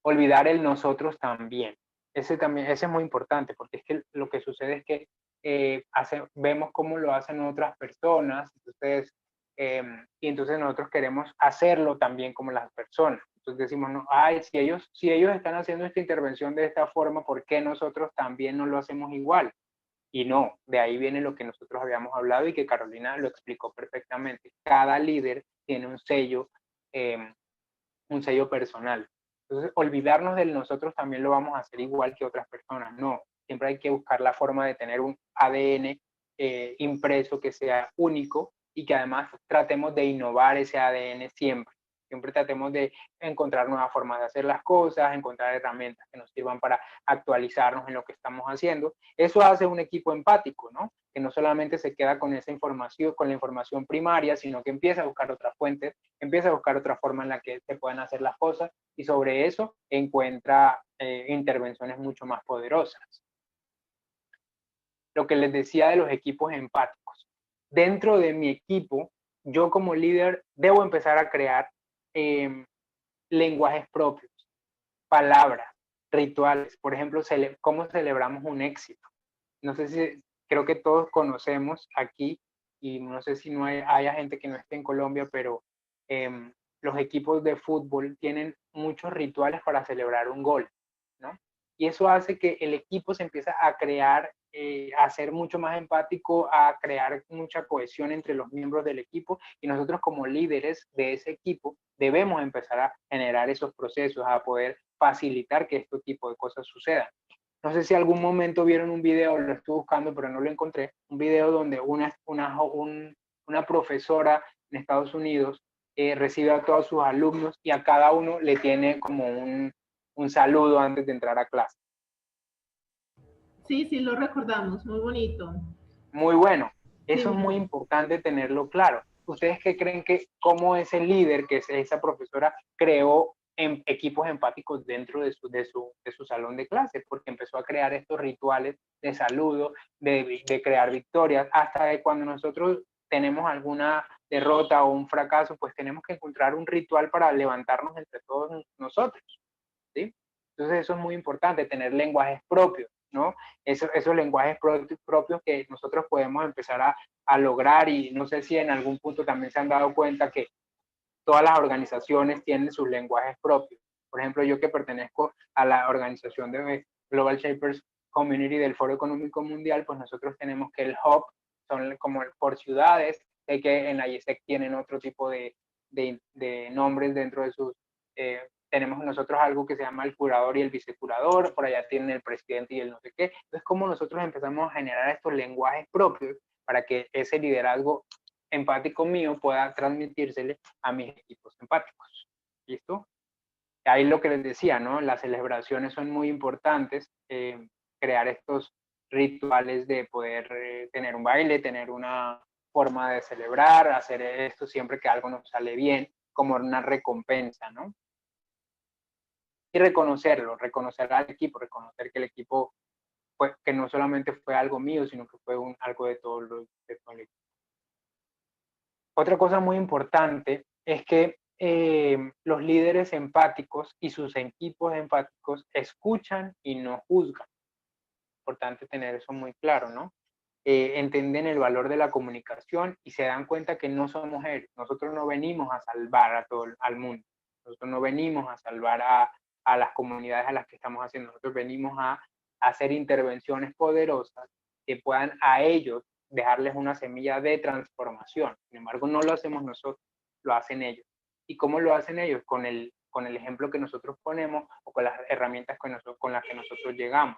Olvidar el nosotros también. Ese es muy importante, porque es que lo que sucede es que vemos cómo lo hacen otras personas, y entonces nosotros queremos hacerlo también como las personas. Entonces decimos, no, ay, si ellos están haciendo esta intervención de esta forma, ¿por qué nosotros también no lo hacemos igual? Y no, de ahí viene lo que nosotros habíamos hablado y que Carolina lo explicó perfectamente. Cada líder tiene un sello personal. Entonces, olvidarnos de nosotros también lo vamos a hacer igual que otras personas. No, siempre hay que buscar la forma de tener un ADN impreso que sea único y que además tratemos de innovar ese ADN siempre. Siempre tratemos de encontrar nuevas formas de hacer las cosas, encontrar herramientas que nos sirvan para actualizarnos en lo que estamos haciendo. Eso hace un equipo empático, ¿no? Que no solamente se queda con esa información, con la información primaria, sino que empieza a buscar otras fuentes, empieza a buscar otra forma en la que se puedan hacer las cosas y sobre eso encuentra intervenciones mucho más poderosas. Lo que les decía de los equipos empáticos. Dentro de mi equipo, yo como líder debo empezar a crear lenguajes propios, palabras, rituales. Por ejemplo, cómo celebramos un éxito. No sé si, creo que todos conocemos aquí, y no sé si no haya gente que no esté en Colombia, pero los equipos de fútbol tienen muchos rituales para celebrar un gol, ¿no? Y eso hace que el equipo se empiece a crear, a ser mucho más empático, a crear mucha cohesión entre los miembros del equipo, y nosotros como líderes de ese equipo debemos empezar a generar esos procesos, a poder facilitar que este tipo de cosas sucedan. No sé si algún momento vieron un video, lo estuve buscando pero no lo encontré, un video donde una profesora en Estados Unidos recibe a todos sus alumnos y a cada uno le tiene como un saludo antes de entrar a clase. Sí, sí, lo recordamos, muy bonito. Muy bueno, eso es muy importante tenerlo claro. ¿Ustedes qué creen que cómo ese líder, que es esa profesora, creó equipos empáticos dentro de su salón de clases? Porque empezó a crear estos rituales de saludo, de crear victorias, hasta de cuando nosotros tenemos alguna derrota o un fracaso, pues tenemos que encontrar un ritual para levantarnos entre todos nosotros, ¿sí? Entonces eso es muy importante, tener lenguajes propios, ¿no? Esos lenguajes propios que nosotros podemos empezar a lograr, y no sé si en algún punto también se han dado cuenta que todas las organizaciones tienen sus lenguajes propios. Por ejemplo, yo que pertenezco a la organización de Global Shapers Community del Foro Económico Mundial, pues nosotros tenemos que el hub son como por ciudades, sé que en la IESEC tienen otro tipo de nombres dentro de sus... tenemos nosotros algo que se llama el curador y el vicecurador, por allá tienen el presidente y el no sé qué. Entonces, ¿cómo nosotros empezamos a generar estos lenguajes propios para que ese liderazgo empático mío pueda transmitírsele a mis equipos empáticos? ¿Listo? Ahí lo que les decía, ¿no? Las celebraciones son muy importantes, crear estos rituales de poder tener un baile, tener una forma de celebrar, hacer esto siempre que algo nos sale bien, como una recompensa, ¿no? Y reconocerlo, reconocer al equipo, reconocer que el equipo fue, que no solamente fue algo mío, sino que fue algo de todo el equipo. Otra cosa muy importante es que los líderes empáticos y sus equipos empáticos escuchan y no juzgan. Importante tener eso muy claro, ¿no? Entienden el valor de la comunicación y se dan cuenta que no somos héroes. Nosotros no venimos a salvar a todo al mundo. Nosotros no venimos a salvar a las comunidades a las que estamos haciendo. Nosotros venimos a hacer intervenciones poderosas que puedan a ellos dejarles una semilla de transformación. Sin embargo, no lo hacemos nosotros, lo hacen ellos. ¿Y cómo lo hacen ellos? Con el ejemplo que nosotros ponemos o con las herramientas con las que nosotros llegamos.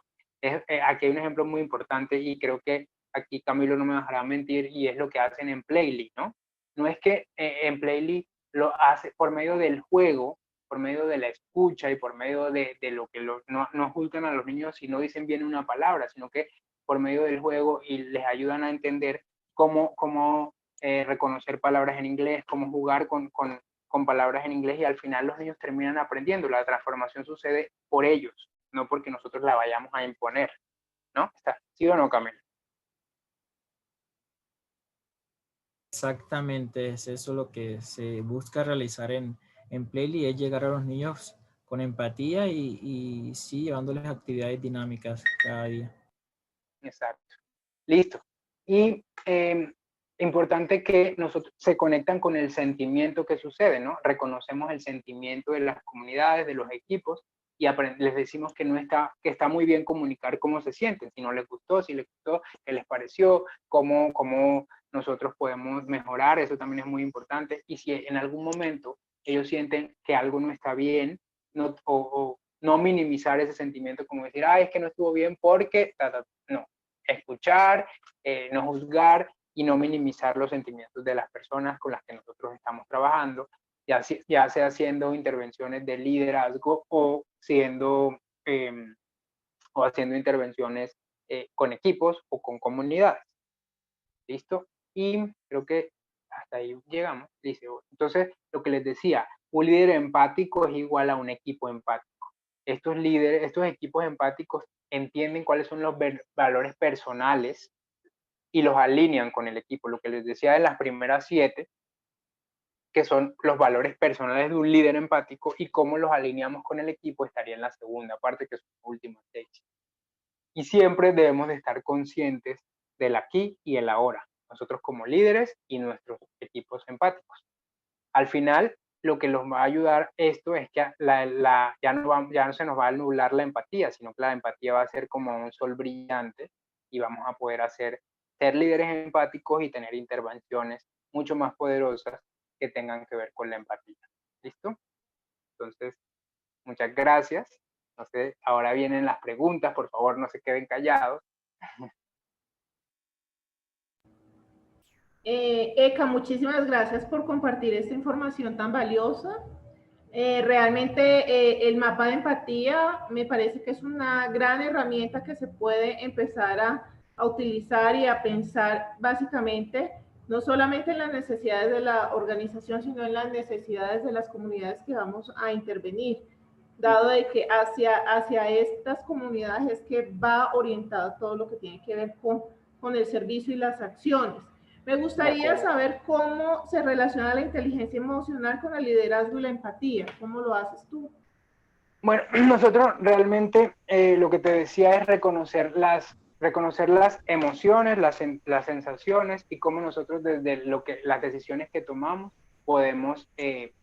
Aquí hay un ejemplo muy importante y creo que aquí Camilo no me dejará mentir, y es lo que hacen en Playly, ¿no? No es que en Playly lo hace por medio del juego, por medio de la escucha y por medio de lo que no juzgan a los niños si no dicen bien una palabra, sino que por medio del juego y les ayudan a entender cómo reconocer palabras en inglés, cómo jugar con palabras en inglés, y al final los niños terminan aprendiendo. La transformación sucede por ellos, no porque nosotros la vayamos a imponer, ¿no? ¿Sí o no, Camila? Exactamente, es eso lo que se busca realizar en Playly, es llegar a los niños con empatía y sí, llevándoles actividades dinámicas cada día. Exacto. Listo. Y importante que nosotros se conectan con el sentimiento que sucede, ¿no? Reconocemos el sentimiento de las comunidades, de los equipos, y les decimos que está muy bien comunicar cómo se sienten, si no les gustó, si les gustó, qué les pareció, cómo nosotros podemos mejorar, eso también es muy importante. Y si en algún momento ellos sienten que algo no está bien, o no minimizar ese sentimiento, como decir, es que no estuvo bien porque, no, escuchar, no juzgar y no minimizar los sentimientos de las personas con las que nosotros estamos trabajando, ya sea haciendo intervenciones de liderazgo o haciendo intervenciones con equipos o con comunidades. ¿Listo? Y creo que hasta ahí llegamos. Dice, entonces, lo que les decía, un líder empático es igual a un equipo empático. Estos equipos empáticos entienden cuáles son los valores personales y los alinean con el equipo. Lo que les decía de las primeras 7, que son los valores personales de un líder empático, y cómo los alineamos con el equipo, estaría en la segunda parte, que son los últimos 6. Y siempre debemos de estar conscientes del aquí y el ahora, nosotros como líderes y nuestros equipos empáticos. Al final, lo que nos va a ayudar esto es que ya no se nos va a anular la empatía, sino que la empatía va a ser como un sol brillante y vamos a poder ser líderes empáticos y tener intervenciones mucho más poderosas que tengan que ver con la empatía. ¿Listo? Entonces, muchas gracias. No sé, ahora vienen las preguntas, por favor, no se queden callados. Eka, muchísimas gracias por compartir esta información tan valiosa. Realmente el mapa de empatía me parece que es una gran herramienta que se puede empezar a utilizar y a pensar básicamente no solamente en las necesidades de la organización, sino en las necesidades de las comunidades que vamos a intervenir, dado de que hacia estas comunidades es que va orientado todo lo que tiene que ver con el servicio y las acciones. Me gustaría saber cómo se relaciona la inteligencia emocional con el liderazgo y la empatía. ¿Cómo lo haces tú? Bueno, nosotros realmente lo que te decía es reconocer las emociones, las sensaciones, y cómo nosotros desde las decisiones que tomamos podemos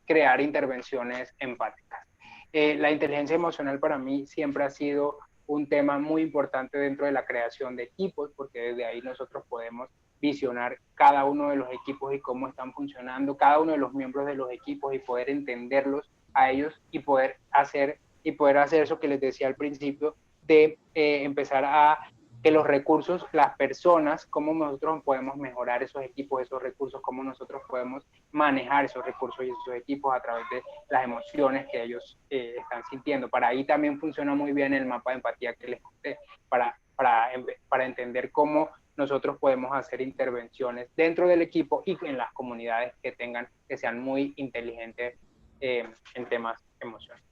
crear intervenciones empáticas. La inteligencia emocional para mí siempre ha sido un tema muy importante dentro de la creación de equipos, porque desde ahí nosotros podemos visionar cada uno de los equipos y cómo están funcionando, cada uno de los miembros de los equipos, y poder entenderlos a ellos y poder hacer eso que les decía al principio, de empezar a que los recursos, las personas, cómo nosotros podemos mejorar esos equipos, esos recursos, cómo nosotros podemos manejar esos recursos y esos equipos a través de las emociones que ellos están sintiendo. Para ahí también funciona muy bien el mapa de empatía que les conté, para entender cómo nosotros podemos hacer intervenciones dentro del equipo y en las comunidades que sean muy inteligentes en temas emocionales.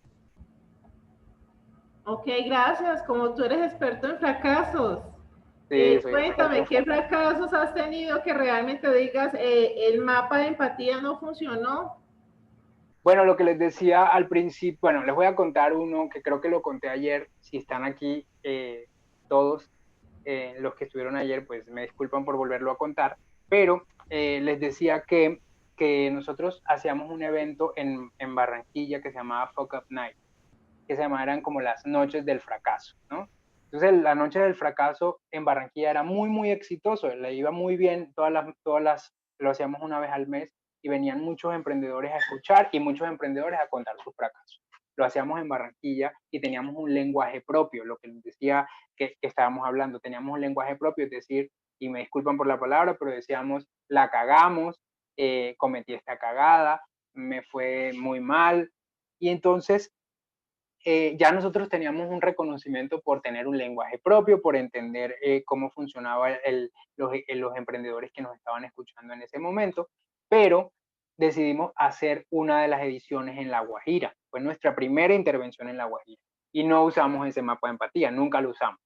Ok, gracias. Como tú eres experto en fracasos, Sí, cuéntame, ¿qué fracasos has tenido que realmente digas el mapa de empatía no funcionó? Bueno, lo que les decía al principio, bueno, les voy a contar uno que creo que lo conté ayer. Si están aquí todos los que estuvieron ayer, pues me disculpan por volverlo a contar, pero les decía que nosotros hacíamos un evento en Barranquilla que se llamaba Fuck Up Night, que eran como las noches del fracaso, ¿no? Entonces, la noche del fracaso en Barranquilla era muy, muy exitoso, le iba muy bien, lo hacíamos una vez al mes, y venían muchos emprendedores a escuchar y muchos emprendedores a contar sus fracasos. Lo hacíamos en Barranquilla y teníamos un lenguaje propio, lo que les decía que estábamos hablando, teníamos un lenguaje propio, es decir, y me disculpan por la palabra, pero decíamos, la cagamos, cometí esta cagada, me fue muy mal. Y entonces ya nosotros teníamos un reconocimiento por tener un lenguaje propio, por entender cómo funcionaban los emprendedores que nos estaban escuchando en ese momento, pero decidimos hacer una de las ediciones en La Guajira. Fue nuestra primera intervención en La Guajira y no usamos ese mapa de empatía, nunca lo usamos.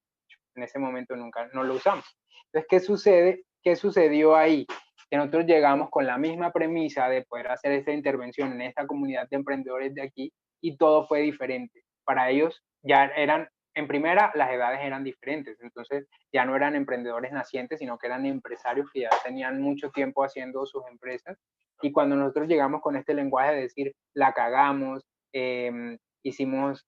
En ese momento nunca no lo usamos. Entonces, ¿qué sucede? ¿Qué sucedió ahí? Que nosotros llegamos con la misma premisa de poder hacer esta intervención en esta comunidad de emprendedores de aquí y todo fue diferente. Para ellos ya eran, en primera, las edades eran diferentes, entonces ya no eran emprendedores nacientes, sino que eran empresarios que ya tenían mucho tiempo haciendo sus empresas. Y cuando nosotros llegamos con este lenguaje de decir, la cagamos, hicimos,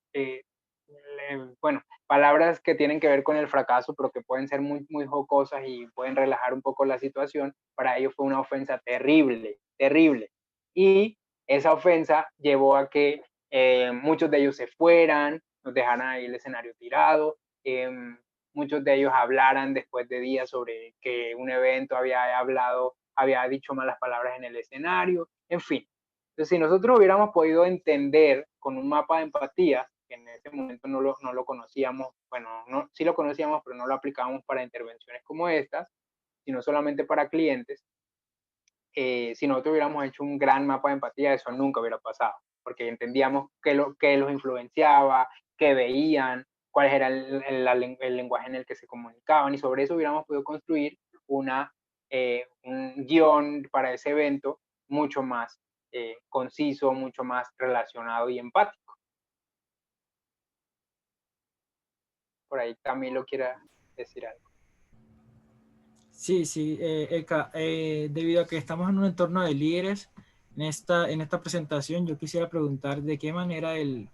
bueno, palabras que tienen que ver con el fracaso, pero que pueden ser muy, muy jocosas y pueden relajar un poco la situación, para ellos fue una ofensa terrible, terrible. Y esa ofensa llevó a que muchos de ellos se fueran, nos dejaran ahí el escenario tirado, muchos de ellos hablaran después de días sobre que un evento había dicho malas palabras en el escenario, en fin. Entonces, si nosotros hubiéramos podido entender con un mapa de empatía, que en ese momento no lo conocíamos, bueno, no, sí lo conocíamos, pero no lo aplicábamos para intervenciones como estas, sino solamente para clientes, si nosotros hubiéramos hecho un gran mapa de empatía, eso nunca hubiera pasado, porque entendíamos qué los influenciaba, qué veían, cuál era el lenguaje en el que se comunicaban, y sobre eso hubiéramos podido construir un guión para ese evento mucho más conciso, mucho más relacionado y empático. Por ahí Camilo quiera decir algo. Sí, sí, Eka, debido a que estamos en un entorno de líderes, en esta presentación yo quisiera preguntar de qué manera el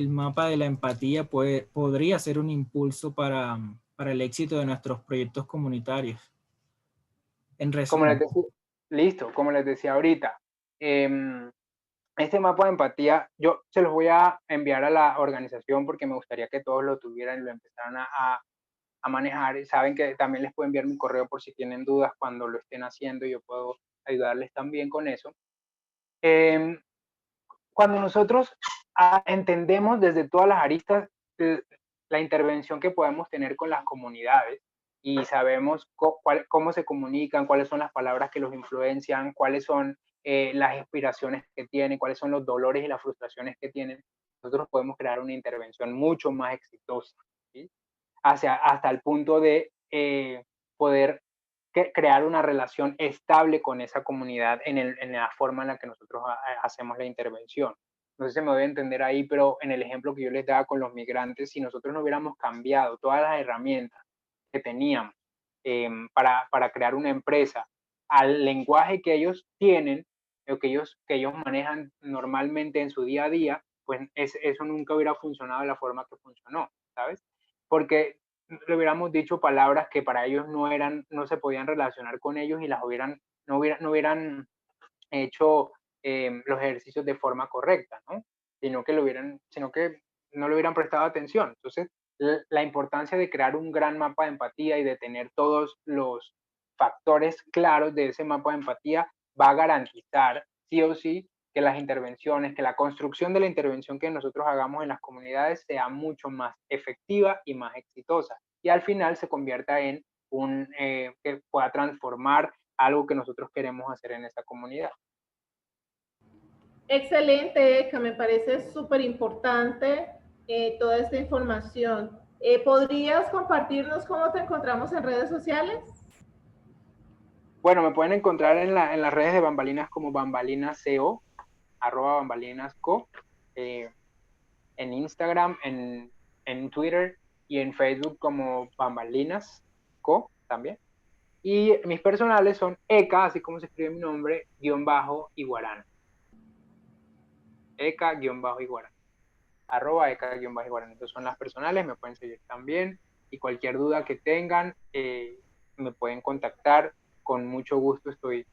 mapa de la empatía podría ser un impulso para el éxito de nuestros proyectos comunitarios. En resumen. Como les decía ahorita, este mapa de empatía, yo se los voy a enviar a la organización porque me gustaría que todos lo tuvieran y lo empezaran a manejar. Y saben que también les puedo enviar mi correo por si tienen dudas cuando lo estén haciendo, yo puedo ayudarles también con eso. Cuando nosotros entendemos desde todas las aristas la intervención que podemos tener con las comunidades y sabemos cómo se comunican, cuáles son las palabras que los influencian, cuáles son las inspiraciones que tienen, cuáles son los dolores y las frustraciones que tienen, nosotros podemos crear una intervención mucho más exitosa, ¿sí? Hasta el punto de poder crear una relación estable con esa comunidad en la forma en la que nosotros hacemos la intervención. No sé si me voy a entender ahí, pero en el ejemplo que yo les daba con los migrantes, si nosotros no hubiéramos cambiado todas las herramientas que teníamos para crear una empresa al lenguaje que ellos tienen, o que ellos manejan normalmente en su día a día, pues eso nunca hubiera funcionado de la forma que funcionó, ¿sabes? Porque le hubiéramos dicho palabras que para ellos no se podían relacionar con ellos y no hubieran hecho los ejercicios de forma correcta, ¿no? Sino que no le hubieran prestado atención. Entonces, la importancia de crear un gran mapa de empatía y de tener todos los factores claros de ese mapa de empatía va a garantizar, sí o sí, que las intervenciones, que la construcción de la intervención que nosotros hagamos en las comunidades sea mucho más efectiva y más exitosa. Y al final se convierta en que pueda transformar algo que nosotros queremos hacer en esa comunidad. Excelente, Eka, me parece súper importante toda esta información. ¿Podrías compartirnos cómo te encontramos en redes sociales? Bueno, me pueden encontrar en las redes de Bambalinas como BambalinaCO, @BambalinasCo, en Instagram, en Twitter y en Facebook como BambalinasCo también. Y mis personales son Eka, así como se escribe mi nombre, _Iguarán. Eka_Iguarán. @Eka_Iguarán. Entonces son las personales, me pueden seguir también. Y cualquier duda que tengan, me pueden contactar. Con mucho gusto estoy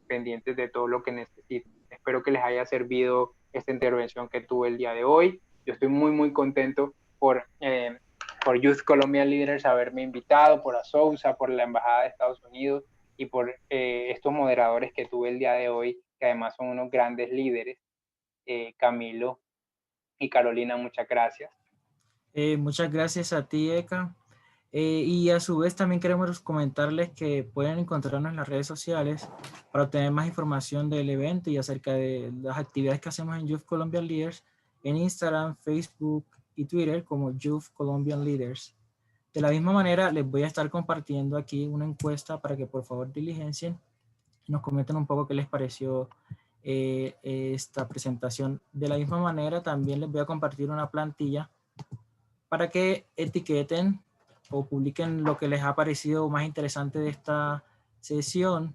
pendientes de todo lo que necesiten. Espero que les haya servido esta intervención que tuve el día de hoy. Yo estoy muy, muy contento por Youth Colombian Leaders haberme invitado, por Asousa, por la Embajada de Estados Unidos y por estos moderadores que tuve el día de hoy que además son unos grandes líderes. Camilo y Carolina, muchas gracias. Muchas gracias a ti, Eka. Y a su vez también queremos comentarles que pueden encontrarnos en las redes sociales para obtener más información del evento y acerca de las actividades que hacemos en Youth Colombian Leaders en Instagram, Facebook y Twitter como Youth Colombian Leaders. De la misma manera, les voy a estar compartiendo aquí una encuesta para que por favor diligencien y nos comenten un poco qué les pareció esta presentación. De la misma manera, también les voy a compartir una plantilla para que etiqueten o publiquen lo que les ha parecido más interesante de esta sesión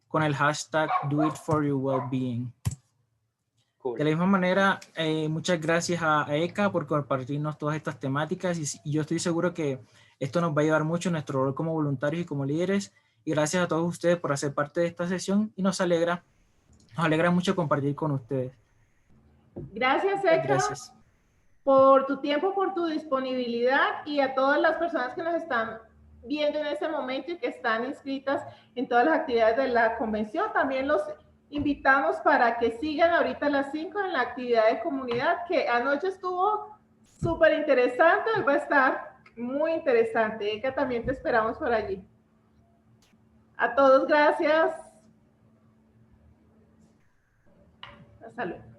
con el hashtag Do It For Your Wellbeing. Cool. De la misma manera, muchas gracias a Eka por compartirnos todas estas temáticas y yo estoy seguro que esto nos va a ayudar mucho en nuestro rol como voluntarios y como líderes. Y gracias a todos ustedes por hacer parte de esta sesión y nos alegra mucho compartir con ustedes. Gracias, Eka. Gracias. Por tu tiempo, por tu disponibilidad y a todas las personas que nos están viendo en este momento y que están inscritas en todas las actividades de la convención. También los invitamos para que sigan ahorita a las 5 en la actividad de comunidad que anoche estuvo súper interesante, hoy va a estar muy interesante. Eka, también te esperamos por allí. A todos, gracias. Hasta luego.